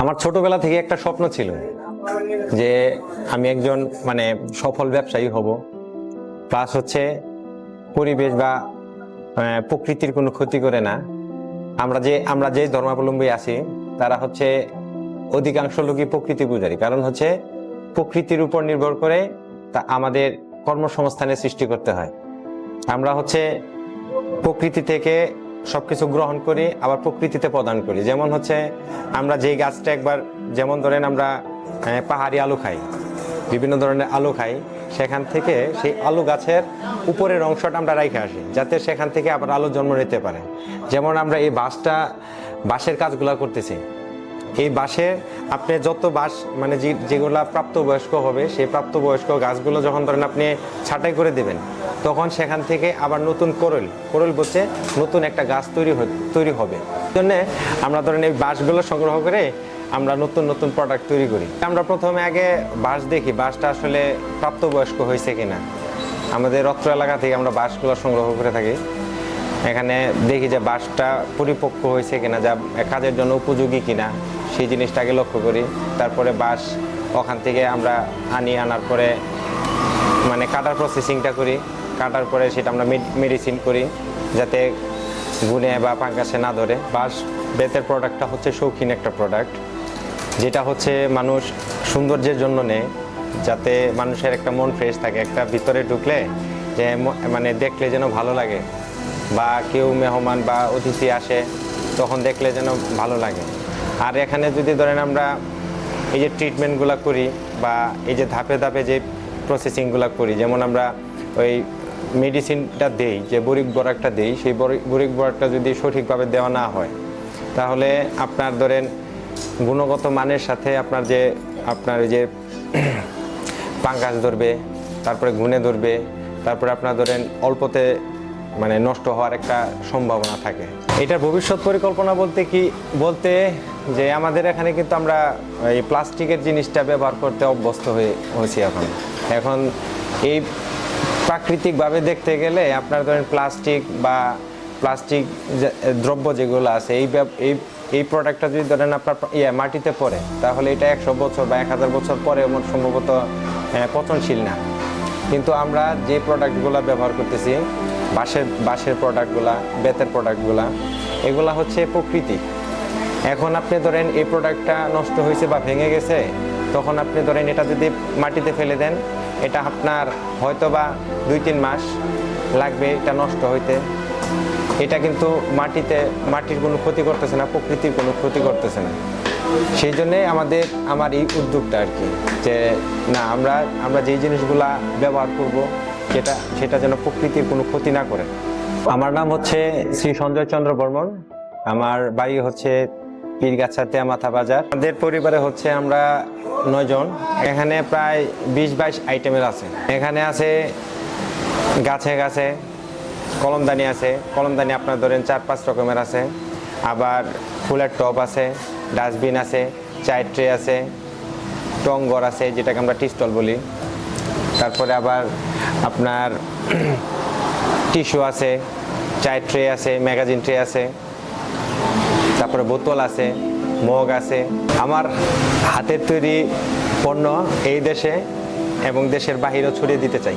আমার ছোটবেলা থেকে একটা স্বপ্ন ছিল যে আমি একজন সফল ব্যবসায়ী হব, প্লাস হচ্ছে পরিবেশ বা প্রকৃতির কোনো ক্ষতি করে না। আমরা যে ধর্মাবলম্বী আছি তারা হচ্ছে অধিকাংশ লোকই প্রকৃতি পূজারী, কারণ হচ্ছে প্রকৃতির উপর নির্ভর করে তা আমাদের কর্মসংস্থানের সৃষ্টি করতে হয়। আমরা হচ্ছে প্রকৃতি থেকে সবকিছু গ্রহণ করি, আবার প্রকৃতিতে প্রদান করি। যেমন হচ্ছে আমরা যেই গাছটা একবার, যেমন ধরেন আমরা পাহাড়ি আলু খাই, বিভিন্ন ধরনের আলু খাই, সেখান থেকে সেই আলু গাছের উপরের অংশটা আমরা রাইখে আসি যাতে সেখান থেকে আবার আলু জন্ম নিতে পারে। যেমন আমরা এই বাঁশের কাজগুলো করতেছি, এই বাঁশে আপনি যত বাঁশ যেগুলা প্রাপ্তবয়স্ক হবে, সেই প্রাপ্তবয়স্ক গাছগুলো যখন ধরেন আপনি ছাঁটাই করে দেবেন, তখন সেখান থেকে আবার নতুন কোরল বসে নতুন একটা গাছ তৈরি হবে। এই জন্যে আমরা ধরেন এই বাঁশগুলো সংগ্রহ করে আমরা নতুন নতুন প্রোডাক্ট তৈরি করি। আমরা প্রথমে আগে বাঁশ দেখি বাঁশটা আসলে প্রাপ্তবয়স্ক হয়েছে কিনা। আমাদের অত্র এলাকা থেকে আমরা বাঁশগুলো সংগ্রহ করে থাকি, এখানে দেখি যে বাঁশটা পরিপক্ক হয়েছে কিনা, যা কাজের জন্য উপযোগী কিনা, সেই জিনিসটাকে লক্ষ্য করি। তারপরে বাঁশ ওখান থেকে আমরা আনার পরে কাটার প্রসেসিংটা করি, কাটার পরে সেটা আমরা মেডিসিন করি যাতে গুনে বা ফাঙ্গাসে না ধরে। বাঁশ বেতের প্রোডাক্টটা হচ্ছে শৌখিন একটা প্রোডাক্ট, যেটা হচ্ছে মানুষ সৌন্দর্যের জন্য নেয়, যাতে মানুষের একটা মন ফ্রেশ থাকে, একটা ভিতরে ঢুকলে যে দেখলে যেন ভালো লাগে, বা কেউ মেহমান বা অতিথি আসে তখন দেখলে যেন ভালো লাগে। আর এখানে যদি ধরেন আমরা এই যে ট্রিটমেন্টগুলো করি বা এই যে ধাপে ধাপে যে প্রসেসিংগুলো করি, যেমন আমরা ওই মেডিসিনটা দেই, যে বরিক বরাকটা দেই, সেই বরিক বরাকটা যদি সঠিকভাবে দেওয়া না হয় তাহলে আপনার ধরেন গুণগত মানের সাথে আপনার যে পাঙ্গাস ধরবে, তারপরে ঘুনে ধরবে, তারপরে আপনার ধরেন অল্পতে নষ্ট হওয়ার একটা সম্ভাবনা থাকে। এটার ভবিষ্যৎ পরিকল্পনা বলতে যে আমাদের এখানে কিন্তু আমরা এই প্লাস্টিকের জিনিসটা ব্যবহার করতে অভ্যস্ত হয়েছি। এখন এই প্রাকৃতিকভাবে দেখতে গেলে আপনার ধরেন প্লাস্টিক দ্রব্য যেগুলো আছে, এই প্রোডাক্টটা যদি ধরেন আপনার মাটিতে পড়ে, তাহলে এটা 100 বছর বা 1000 বছর পরে সম্ভবত পচনশীল না। কিন্তু আমরা যে প্রোডাক্টগুলো ব্যবহার করতেছি, বাঁশের প্রোডাক্টগুলা, বেতের প্রোডাক্টগুলা, এগুলা হচ্ছে প্রকৃতি। এখন আপনি ধরেন এই প্রোডাক্টটা নষ্ট হয়েছে বা ভেঙে গেছে, তখন আপনি ধরেন এটা যদি মাটিতে ফেলে দেন, এটা আপনার হয়তো বা 2-3 মাস লাগবে এটা নষ্ট হইতে। এটা কিন্তু মাটির কোনো ক্ষতি করতেছে না, প্রকৃতির কোনো ক্ষতি করতেছে না। সেই জন্যে আমার এই উদ্যোগটা আর কি, যে না আমরা যেই জিনিসগুলা ব্যবহার করব সেটা যেন প্রকৃতির কোনো ক্ষতি না করে। আমার নাম হচ্ছে শ্রী সঞ্জয় চন্দ্র বর্মন, আমার বাড়ি হচ্ছে পীরগাছা তেমাথা বাজার। আমাদের পরিবারে হচ্ছে আমরা 9 জন। এখানে প্রায় 20-22 আইটেমের আছে। এখানে আছে গাছে কলমদানি আছে, কলমদানি আপনার ধরেন 4-5 রকমের আছে। আবার ফুলের টব আছে, ডাস্টবিন আছে, চায়ের ট্রে আছে, টঙ্গর আছে যেটাকে আমরা টি স্টল বলি। তারপরে আবার আপনার টিস্যু আছে, চায়ের ট্রে আছে, ম্যাগাজিন ট্রে আছে, তারপরে বোতল আছে, মগ আছে। আমার হাতের তৈরি পণ্য এই দেশে এবং দেশের বাহিরেও ছড়িয়ে দিতে চাই।